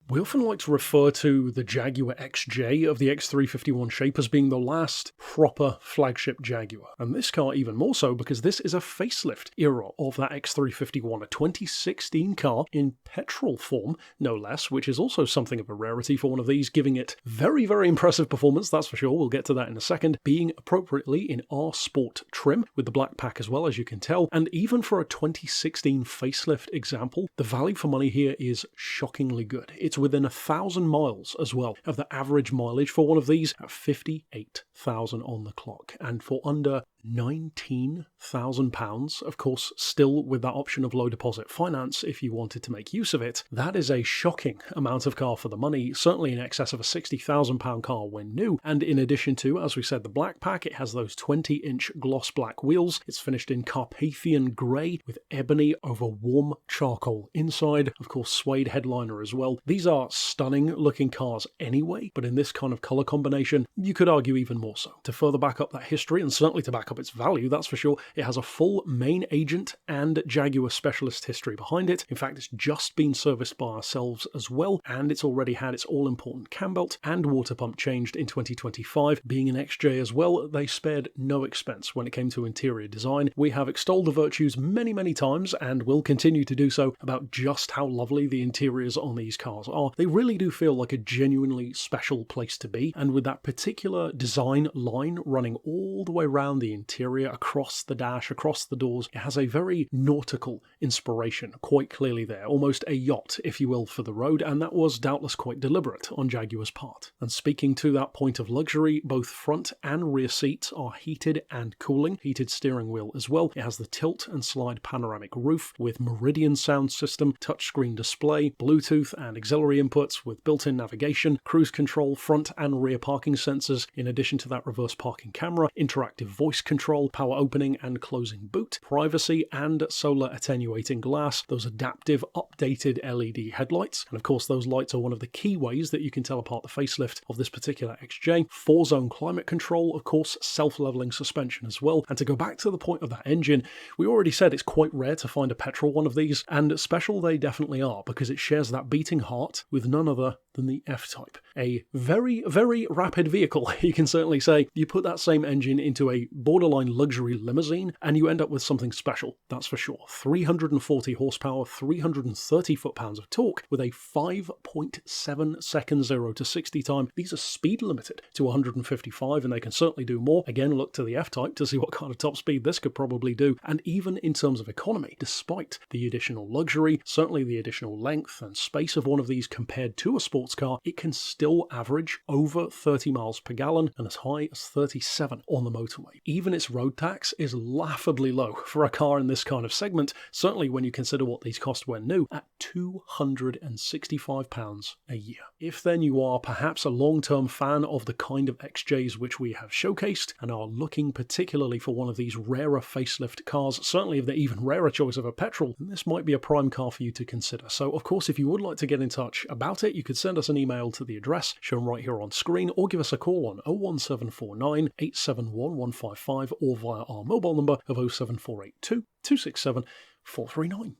We often like to refer to the Jaguar XJ of the X351 shape as being the last proper flagship Jaguar, and this car even more so because this is a facelift era of that X351, a 2016 car in petrol form, no less, which is also something of a rarity for one of these, giving it very, very impressive performance, that's for sure. We'll get to that in a second, being appropriately in R Sport trim with the black pack as well, as you can tell, and even for a 2016 facelift example, the value for money here is shockingly good. It's within 1,000 miles as well of the average mileage for one of these at 58,000 on the clock, and for under £19,000, of course, still with that option of low deposit finance if you wanted to make use of it. That is a shocking amount of car for the money, certainly in excess of a £60,000 car when new. And in addition to, as we said, the black pack, it has those 20-inch gloss black wheels. It's finished in Carpathian grey with ebony over warm charcoal inside, of course, suede headliner as well. These are stunning looking cars anyway, but in this kind of colour combination, you could argue even more so. To further back up that history, and certainly to back up its value, that's for sure, it has a full main agent and Jaguar specialist history behind it. In fact, it's just been serviced by ourselves as well, and it's already had its all-important cam belt and water pump changed in 2025. Being an XJ as well, they spared no expense when it came to interior design. We have extolled the virtues many times, and will continue to do so, about just how lovely the interiors on these cars are. They really do feel like a genuinely special place to be, and with that particular design line running all the way around the interior, across the dash, across the doors, it has a very nautical inspiration quite clearly there, almost a yacht, if you will, for the road, and that was doubtless quite deliberate on Jaguar's part. And speaking to that point of luxury, both front and rear seats are heated and cooling, heated steering wheel as well. It has the tilt and slide panoramic roof with Meridian sound system, touchscreen display, Bluetooth and auxiliary inputs with built-in navigation, cruise control, front and rear parking sensors, in addition to that reverse parking camera, interactive voice control, power opening and closing boot, privacy and solar attenuating glass, those adaptive updated LED headlights, and of course those lights are one of the key ways that you can tell apart the facelift of this particular XJ. 4-zone climate control, of course, self-leveling suspension as well. And to go back to the point of that engine, we already said it's quite rare to find a petrol one of these, and special they definitely are because it shares that beating heart with none other than the F-Type. A very, very rapid vehicle, you can certainly say. You put that same engine into a borderline luxury limousine and you end up with something special, that's for sure. 340 horsepower, 330 foot-pounds of torque with a 5.7 second 0 to 60 time. These are speed limited to 155 and they can certainly do more. Again, look to the F-Type to see what kind of top speed this could probably do. And even in terms of economy, despite the additional luxury, certainly the additional length and space of one of these compared to a sports car, it can still average over 30 miles per gallon and as high as 37 on the motorway. Even its road tax is laughably low for a car in this kind of segment, certainly when you consider what these cost when new, at £265 a year. If then you are perhaps a long-term fan of the kind of XJs which we have showcased and are looking particularly for one of these rarer facelift cars, certainly if they're even rarer choice of a petrol, then this might be a prime car for you to consider. So of course, if you would like to get in touch about it, you could send us an email to the address shown right here on screen, or give us a call on 01749 871 155 or via our mobile number of 07482 267 439.